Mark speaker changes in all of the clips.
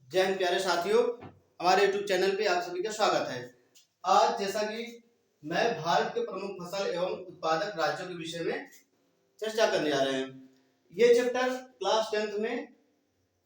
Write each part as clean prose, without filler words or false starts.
Speaker 1: जय हिंद प्यारे साथियों, हमारे YouTube चैनल पे आप सभी का स्वागत है। आज जैसा कि मैं भारत के प्रमुख फसल एवं उत्पादक राज्यों के विषय में चर्चा करने जा रहे हैं। ये चैप्टर क्लास 10th में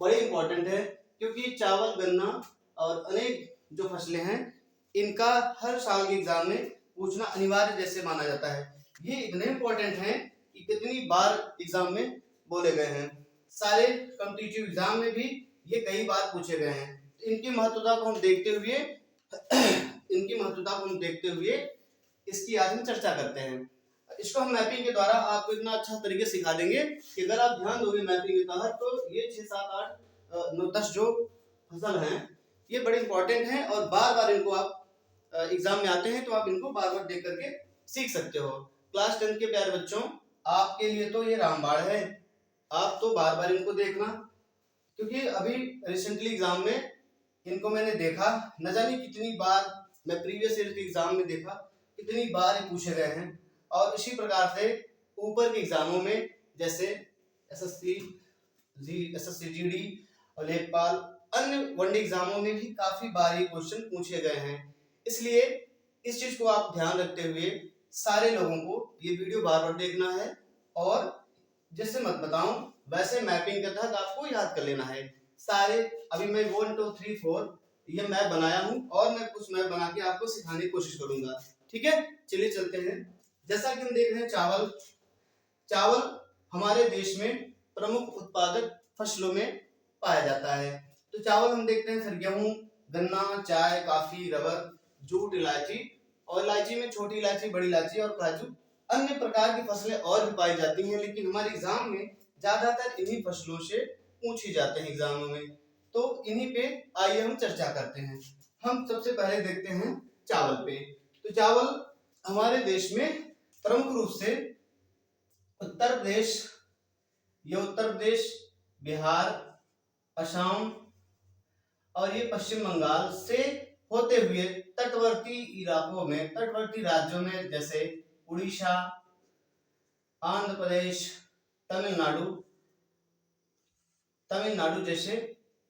Speaker 1: बड़े इंपॉर्टेंट है, क्योंकि चावल, गन्ना और अनेक जो फसलें हैं इनका हर साल के एग्जाम में पूछना अनिवार्य जैसे माना जाता है। ये इतने इंपॉर्टेंट हैं कि कितनी बार एग्जाम में बोले गए हैं। सारे कॉम्पिटिटिव एग्जाम में भी ये कई बार पूछे गए हैं। इनकी महत्वता को हम देखते हुए इसकी आज हम चर्चा करते हैं। इसको हम मैपिंग के द्वारा आपको इतना अच्छा तरीके से सिखा देंगे कि अगर आप ध्यान दोगे मैपिंग के तहत तो ये 6, 7, 8, 9, 10 जो फसल हैं ये बड़े इंपॉर्टेंट हैं और बार बार इनको आप एग्जाम में आते हैं तो आप इनको बार बार देख करके सीख सकते हो। क्लास 10 के प्यारे बच्चों, आपके लिए तो ये रामबाण है, आप तो बार बार इनको देखना, क्योंकि अभी रिसेंटली एग्जाम में इनको मैंने देखा, न जाने कितनी बार मैं प्रीवियस ईयर के एग्जाम में देखा कितनी बार ये पूछे गए हैं। और इसी प्रकार से ऊपर के एग्जामों में जैसे एसएससी जीडी और लेखपाल अन्य वनडे एग्जामों में भी काफी बार ये क्वेश्चन पूछे गए हैं। इसलिए इस चीज को आप ध्यान रखते हुए सारे लोगों को ये वीडियो बार बार देखना है और जैसे मत बताऊं वैसे मैपिंग के तहत आपको याद कर लेना है। सारे अभी मैं 1 2 3 4 ये मैप बनाया हूं और मैं कुछ मैप बना के आपको सिखाने की कोशिश करूंगा। ठीक है, चलिए चलते हैं। जैसा कि हम देख रहे हैं चावल हमारे देश में प्रमुख उत्पादक फसलों में पाया जाता है। तो चावल हम देखते हैं, फिर गेहूं, गन्ना, चाय, कॉफी, रबर, जूट, इलायची और इलायची में छोटी इलायची, बड़ी इलायची और काजू, अन्य प्रकार की फसलें और भी पाई जाती हैं, लेकिन हमारे एग्जाम में ज्यादातर इन्हीं फसलों से पूछी जाते हैं एग्जामों में। तो इन्हीं पे आइए हम चर्चा करते हैं। हम सबसे पहले देखते हैं चावल पे। तो चावल हमारे देश में प्रमुख रूप से उत्तर प्रदेश, बिहार, असम और ये पश्चिम बंगाल से होते हुए तटवर्ती राज्यों में जैसे उड़ीसा, आंध्र प्रदेश, तमिलनाडु जैसे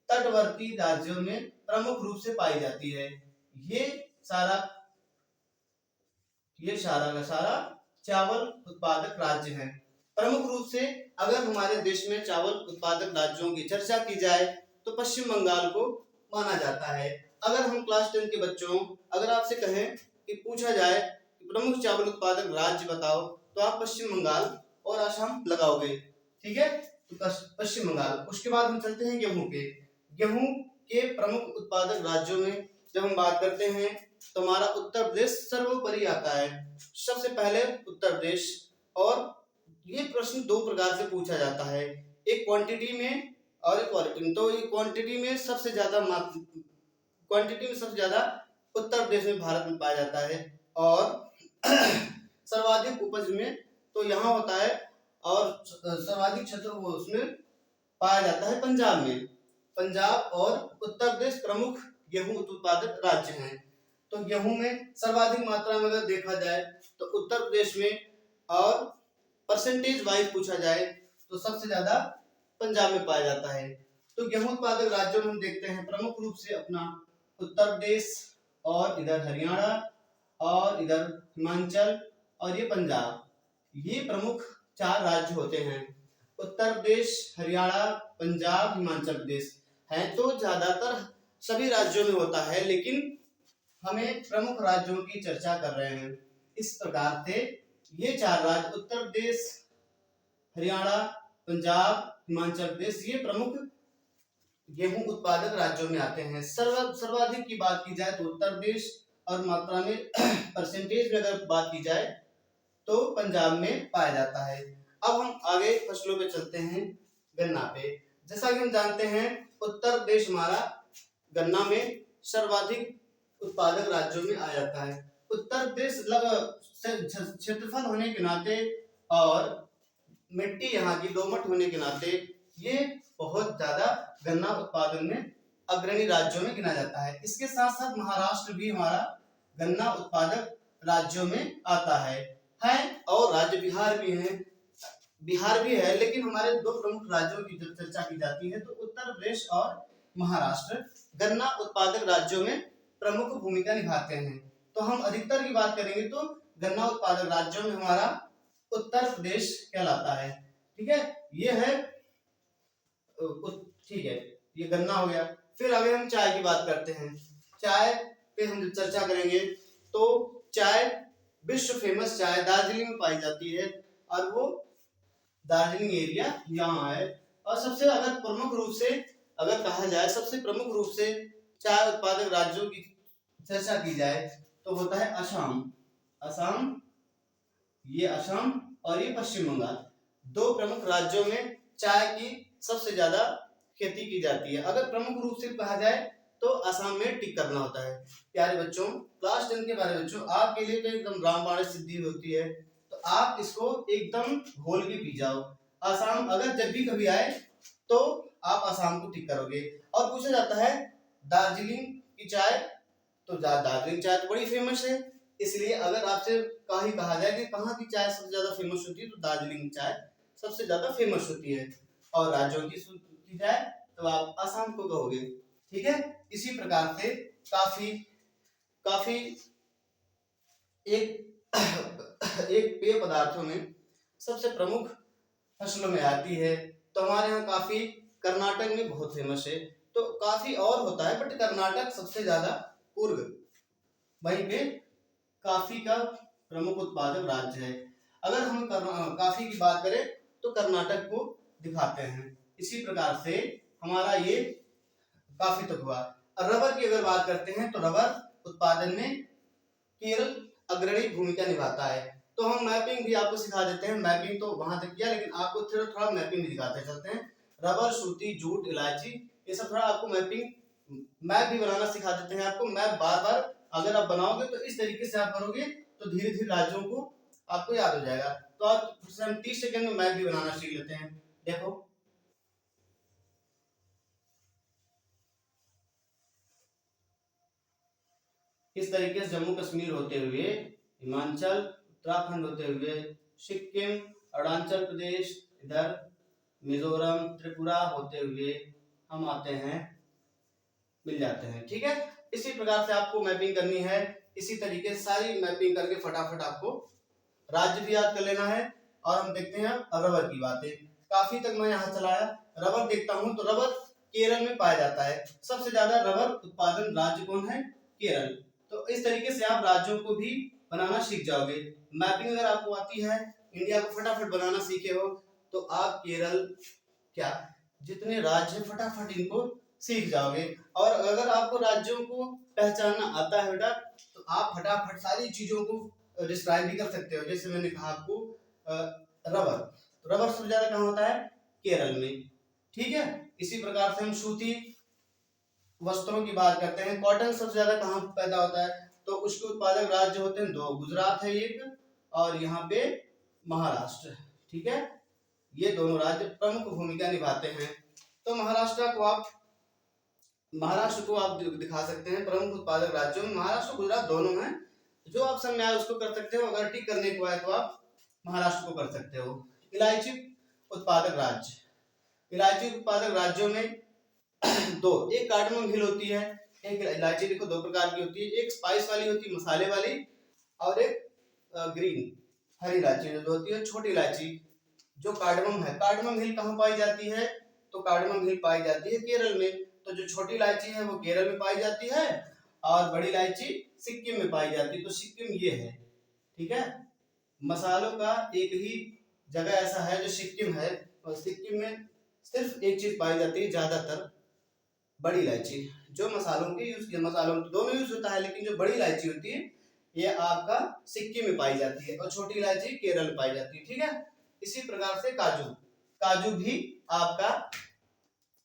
Speaker 1: तटवर्ती राज्यों में प्रमुख रूप से पाई जाती है। ये सारा का सारा चावल उत्पादक राज्य हैं। प्रमुख रूप से अगर हमारे देश में चावल उत्पादक राज्यों की चर्चा की जाए तो पश्चिम बंगाल को माना जाता है। अगर हम क्लास 10 के बच्चों अगर आपसे कहें कि पूछा जाए कि प्रमुख चावल उत्पादक राज्य बताओ तो आप पश्चिम बंगाल और असम लगाओगे। ठीक है, तो पश्चिम बंगाल। उसके बाद हम चलते हैं गेहूं के प्रमुख उत्पादक राज्यों में जब हम बात करते हैं तो हमारा उत्तर प्रदेश सर्वोपरि आता है। सबसे पहले उत्तर प्रदेश। और ये प्रश्न दो प्रकार से पूछा जाता है, एक क्वांटिटी में और एक क्वालिटी में। तो ये क्वांटिटी में सबसे ज्यादा उत्तर प्रदेश में भारत में पाया जाता है और सर्वाधिक उपज में तो यहाँ होता है और सर्वाधिक क्षेत्र उसमें पाया जाता है पंजाब में। पंजाब और उत्तर प्रदेश प्रमुख गेहूं उत्पादक राज्य हैं। तो गेहूं में सर्वाधिक मात्रा में अगर देखा जाए तो उत्तर प्रदेश में, और परसेंटेज वाइज पूछा जाए तो सबसे ज्यादा पंजाब में पाया जाता है। तो गेहूं उत्पादक राज्यों में हम देखते हैं प्रमुख रूप से अपना उत्तर प्रदेश और इधर हरियाणा और इधर हिमाचल और ये पंजाब, ये प्रमुख 4 राज्य होते हैं। उत्तर प्रदेश, हरियाणा, पंजाब, हिमाचल प्रदेश है तो ज्यादातर सभी राज्यों में होता है, लेकिन हमें प्रमुख राज्यों की चर्चा कर रहे हैं। इस प्रकार से ये 4 राज्य उत्तर प्रदेश, हरियाणा, पंजाब, हिमाचल प्रदेश ये प्रमुख गेहूं उत्पादक राज्यों में आते हैं। सर्वाधिक की बात की जाए तो उत्तर प्रदेश और मात्रा में परसेंटेज में अगर बात की जाए तो पंजाब में पाया जाता है। अब हम आगे फसलों पे चलते हैं, गन्ना पे। जैसा कि हम जानते हैं उत्तर प्रदेश हमारा गन्ना में सर्वाधिक उत्पादक राज्यों में आ जाता है। उत्तर प्रदेश क्षेत्रफल होने के नाते और मिट्टी यहाँ की दोमट होने के नाते ये बहुत ज्यादा गन्ना उत्पादन में अग्रणी राज्यों में गिना जाता है। इसके साथ साथ महाराष्ट्र भी हमारा गन्ना उत्पादक राज्यों में आता है और राज्य बिहार भी है, लेकिन हमारे दो प्रमुख राज्यों की जब चर्चा की जाती है तो उत्तर प्रदेश और महाराष्ट्र गन्ना उत्पादक राज्यों में प्रमुख भूमिका निभाते हैं। तो हम अधिकतर की बात करेंगे तो गन्ना उत्पादक राज्यों में हमारा उत्तर प्रदेश कहलाता है। ठीक है, ये है ठीक है, ये गन्ना हो गया। फिर आगे हम चाय की बात करते हैं। चाय पे हम चर्चा करेंगे तो चाय विश्व फेमस चाय दार्जिलिंग में पाई जाती है और वो दार्जिलिंग एरिया यहाँ है। और सबसे अगर प्रमुख रूप से अगर कहा जाए सबसे प्रमुख रूप से चाय उत्पादक राज्यों की चर्चा की जाए तो होता है असम। असम, ये असम और ये पश्चिम बंगाल, दो प्रमुख राज्यों में चाय की सबसे ज्यादा खेती की जाती है। अगर प्रमुख रूप से कहा जाए तो असम में टिक करना होता है। प्यारे बच्चों, क्लास 10 के बारे बच्चों आपके लिए तो एकदम रामबाण सिद्धि होती है, तो आप इसको एकदम घोल के पी जाओ। असम अगर जब भी कभी आए तो आप असम को टिक करोगे। और पूछा जाता है दार्जिलिंग की चाय, तो दार्जिलिंग चाय तो बड़ी फेमस है, इसलिए अगर आपसे कहा जाए कि कहाँ की चाय सबसे ज्यादा फेमस होती है तो दार्जिलिंग की चाय सबसे ज्यादा फेमस होती है। और राज्यों की जाए तो आप असम को कहोगे। ठीक है, इसी प्रकार से काफी काफी एक एक पेय पदार्थों में सबसे प्रमुख फसलों में आती है। तो हमारे यहाँ काफी कर्नाटक में बहुत फेमस है, तो काफी और होता है बट कर्नाटक सबसे ज्यादा पूर्व, वहीं पे काफी का प्रमुख उत्पादक राज्य है। अगर हम काफी की बात करें तो कर्नाटक को दिखाते हैं। इसी प्रकार से हमारा ये काफी तक हुआ। रबर की अगर बात करते हैं तो रबर उत्पादन में केरल अग्रणी भूमिका निभाता है। तो हम मैपिंग भी आपको सिखा देते हैं, मैपिंग तो वहां तक किया लेकिन आपको थोड़ा मैपिंग भी दिखाते चलते हैं। रबर, सूती, जूट, इलायची, ये सब थोड़ा आपको मैप भी बनाना सिखा देते हैं। आपको मैप बार बार अगर आप बनाओगे तो इस तरीके से आप करोगे तो धीरे धीरे राज्यों को आपको याद हो जाएगा। तो आप 30 सेकंड में मैप भी बनाना सीख लेते हैं। देखो इस तरीके से जम्मू कश्मीर होते हुए हिमाचल, उत्तराखंड होते हुए सिक्किम, अरुणाचल प्रदेश, इधर मिजोरम, त्रिपुरा होते हुए हम आते हैं, मिल जाते हैं। ठीक है, इसी प्रकार से आपको मैपिंग करनी है। इसी तरीके से सारी मैपिंग करके फटाफट आपको राज्य भी याद कर लेना है। और हम देखते हैं रबर की बातें। काफी तक मैं यहाँ चलाया, रबर देखता हूँ तो रबर केरल में पाया जाता है। सबसे ज्यादा रबर उत्पादन राज्य कौन है? केरल। तो इस तरीके से आप राज्यों को भी बनाना सीख जाओगे। मैपिंग अगर आपको आती है, इंडिया को फटाफट बनाना सीखे हो तो आप केरल क्या जितने राज्य फटाफट इनको सीख जाओगे। और अगर आपको राज्यों को पहचानना आता है बेटा तो आप फटाफट सारी चीजों को डिस्क्राइब भी कर सकते हो। जैसे मैंने कहा आपको रबर, रबर सबसे ज्यादा कहाँ होता है? केरल में। ठीक है, इसी प्रकार से हम सूती वस्त्रों की बात करते हैं। कॉटन सबसे ज्यादा कहाँ पैदा होता है? तो उसके उत्पादक राज्य होते हैं दो, गुजरात है एक और यहाँ पे महाराष्ट्र। ठीक है, ये दोनों राज्य प्रमुख भूमिका निभाते हैं। तो महाराष्ट्र को आप दिखा सकते हैं प्रमुख उत्पादक राज्यों में। महाराष्ट्र गुजरात दोनों हैं। जो आप समझ में आए उसको कर सकते हो, अगर टिक करने को आए तो आप महाराष्ट्र को कर सकते हो। इलायची उत्पादक राज्य, इलायची उत्पादक राज्यों में दो, एक कार्डमम हिल होती है। एक इलायची देखो दो प्रकार की होती है, एक स्पाइस वाली होती है मसाले वाली, और एक ग्रीन हरी इलायची जो होती है छोटी इलायची। जो कार्डमम है, कार्डमम हिल कहाँ पाई जाती है? तो कार्डमम हिल पाई जाती है केरल में। तो जो छोटी इलायची है वो केरल में पाई जाती है और बड़ी इलायची सिक्किम में पाई जाती है। तो सिक्किम ये है। ठीक है, मसालों का एक ही जगह ऐसा है जो सिक्किम है, और सिक्किम में सिर्फ एक चीज पाई जाती है ज्यादातर, बड़ी इलायची। जो मसालों की मसालों दोनों यूज होता है, लेकिन जो बड़ी इलायची होती है ये आपका सिक्किम में पाई जाती है और छोटी इलायची केरल में पाई जाती है। ठीक है, इसी प्रकार से काजू, काजू भी आपका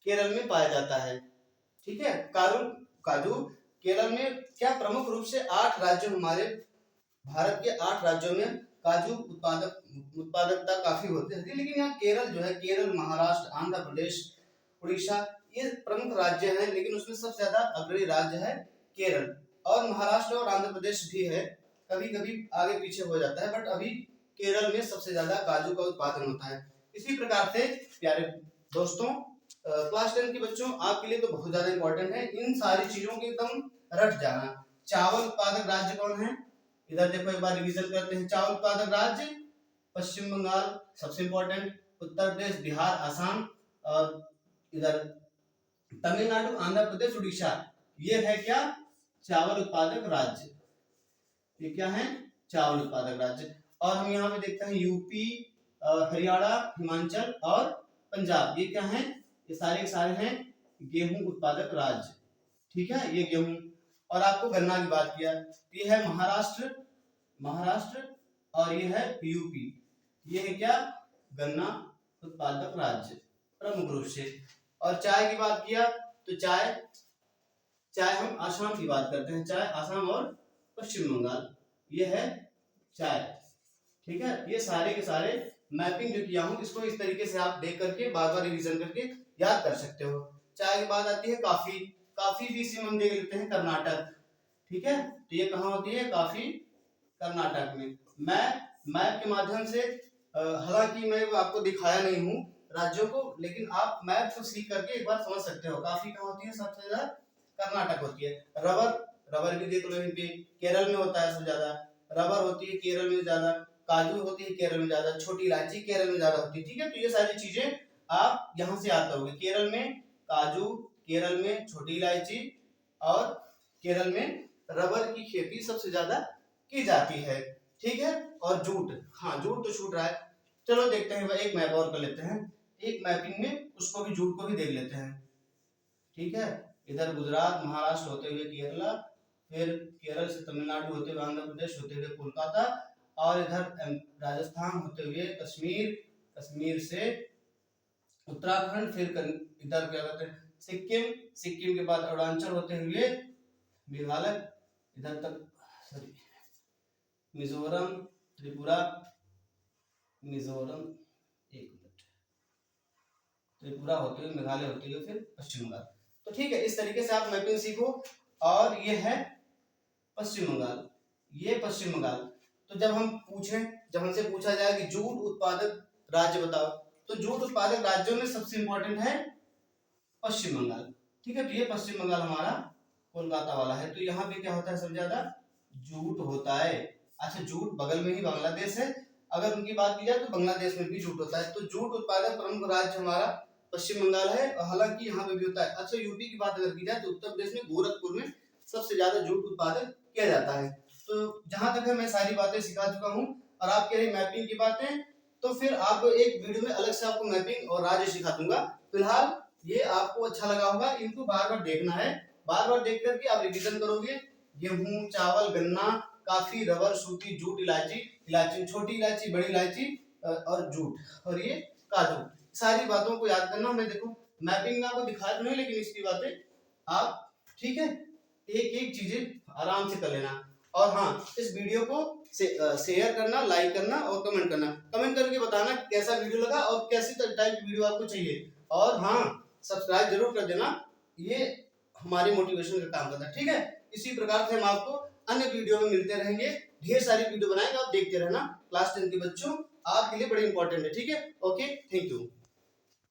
Speaker 1: केरल में पाया जाता है। ठीक है, काजू केरल में क्या प्रमुख रूप से 8 राज्यों, हमारे भारत के 8 राज्यों में काजू उत्पादकता काफी होती है। लेकिन यहाँ केरल जो है, केरल, महाराष्ट्र, आंध्र प्रदेश, उड़ीसा, ये प्रमुख राज्य हैं, लेकिन उसमें सबसे ज्यादा अग्रणी राज्य है केरल। और महाराष्ट्र और आंध्र प्रदेश भी है, कभी कभी आगे पीछे हो जाता है, बट अभी केरल में सबसे ज्यादा काजू का उत्पादन होता है। इसी प्रकार से प्यारे दोस्तों, क्लास 10 के बच्चों आपके लिए तो बहुत ज्यादा इंपॉर्टेंट है, इन सारी चीजों के एकदम रट जाना। चावल उत्पादक राज्य कौन है, इधर देखो एक बार रिवीजन करते हैं। चावल उत्पादक राज्य पश्चिम बंगाल सबसे इंपॉर्टेंट, उत्तर प्रदेश, बिहार, असम, और इधर तमिलनाडु, आंध्र प्रदेश, उड़ीसा, ये है क्या, चावल उत्पादक राज्य। ये क्या है, चावल उत्पादक राज्य। और हम यहाँ पे देखते हैं यूपी, हरियाणा, हिमाचल और पंजाब, ये क्या है, ये सारे के सारे हैं गेहूं उत्पादक राज्य। ठीक है, ये गेहूं। और आपको गन्ना की बात किया, ये है महाराष्ट्र और ये है यूपी, ये है क्या, गन्ना उत्पादक राज्य प्रमुख रूप से। और चाय की बात किया तो चाय हम आसाम की बात करते हैं, चाय आसाम और पश्चिम बंगाल, ये है चाय। ठीक है, ये सारे के सारे मैपिंग जो किया हूं, इसको इस तरीके से आप देख करके बार बार रिवीजन करके याद कर सकते हो। चाय के बाद आती है कॉफी, कॉफी भी इसी में हम देख लेते हैं कर्नाटक। ठीक है, तो ये कहाँ होती है, कॉफी कर्नाटक में। मैं मैप के माध्यम से, हालांकि मैं आपको दिखाया नहीं हूँ राज्यों को, लेकिन आप मैप को सीख करके एक बार समझ सकते हो। कॉफी कहाँ होती है, सबसे ज्यादा कर्नाटक होती है। रबर भी देख लो, यहीं पे केरल में होता है सबसे ज्यादा, रबर होती है केरल में ज्यादा, काजू होती है केरल में ज्यादा, छोटी इलायची केरल में ज्यादा होती है। ठीक है, तो ये सारी चीजें आप यहाँ से याद करोगे, केरल में काजू, केरल में छोटी इलायची और केरल में रबर की खेती सबसे ज्यादा की जाती है। ठीक है, और जूट, हाँ जूट तो छूट रहा है। चलो देखते हैं, एक मैप और कर लेते हैं, एक मैपिंग में उसको भी, जूट को भी देख लेते हैं। ठीक है, इधर गुजरात महाराष्ट्र होते हुए केरला, फिर केरल से तमिलनाडु होते हुए आंध्र प्रदेश होते हुए कोलकाता, और इधर राजस्थान होते हुए कश्मीर, कश्मीर से उत्तराखंड, फिर इधर क्या कहते हैं सिक्किम, सिक्किम के बाद अरुणाचल होते हुए मेघालय, इधर तक सॉरी मिजोरम, त्रिपुरा, मिजोरम, एक मिनट, त्रिपुरा होते हुए मेघालय होते हुए फिर पश्चिम बंगाल। तो ठीक है, इस तरीके से आप मैपिंग सीखो। और ये है पश्चिम बंगाल, ये पश्चिम बंगाल। तो जब हमसे पूछा जाए कि जूट उत्पादक राज्य बताओ, तो जूट उत्पादक राज्यों में सबसे इंपॉर्टेंट है पश्चिम बंगाल। ठीक है, तो ये पश्चिम बंगाल हमारा कोलकाता वाला है। तो यहाँ पे क्या होता है, सबसे ज्यादा जूट होता है। अच्छा, जूट बगल में ही बांग्लादेश है, अगर उनकी बात की जाए तो बांग्लादेश में भी जूट होता है। तो जूट उत्पादक प्रमुख राज्य हमारा पश्चिम बंगाल है, हालांकि यहाँ पे भी होता है। अच्छा, यूपी की बात अगर की जाए तो उत्तर प्रदेश में गोरखपुर में सबसे ज्यादा जूट उत्पादन किया जाता है। तो जहां तक है मैं सारी बातें सिखा चुका हूँ, और आप कह रहे मैपिंग की बातें, तो फिर आपको एक वीडियो में अलग से आपको मैपिंग और राज्य सिखा दूंगा। फिलहाल ये आपको अच्छा लगा होगा, इनको बार बार देखना है, बार बार देख करके आप रिवीजन करोगे। गेहूं, चावल, गन्ना, काफी, रबर, सूती, जूट, इलायची, छोटी इलायची, बड़ी इलायची और जूट, और ये काजू, सारी बातों को याद करना। मैं देखो मैपिंग में आपको दिखा दूं, लेकिन इसकी बातें आप, ठीक है, एक एक चीजें आराम से कर लेना। और हाँ, इस वीडियो को शेयर करना, लाइक करना और कमेंट करना। कमेंट करके बताना कैसा वीडियो लगा और कैसी टाइप की वीडियो आपको चाहिए। और हाँ, सब्सक्राइब जरूर कर देना, ये हमारे मोटिवेशन का काम करता है। ठीक है, इसी प्रकार से हम आपको अन्य वीडियो में मिलते रहेंगे, ढेर सारी वीडियो बनाएंगे, आप देखते रहना। क्लास 10 के बच्चों, आपके लिए बड़े इंपॉर्टेंट है। ठीक है, ओके, थैंक यू।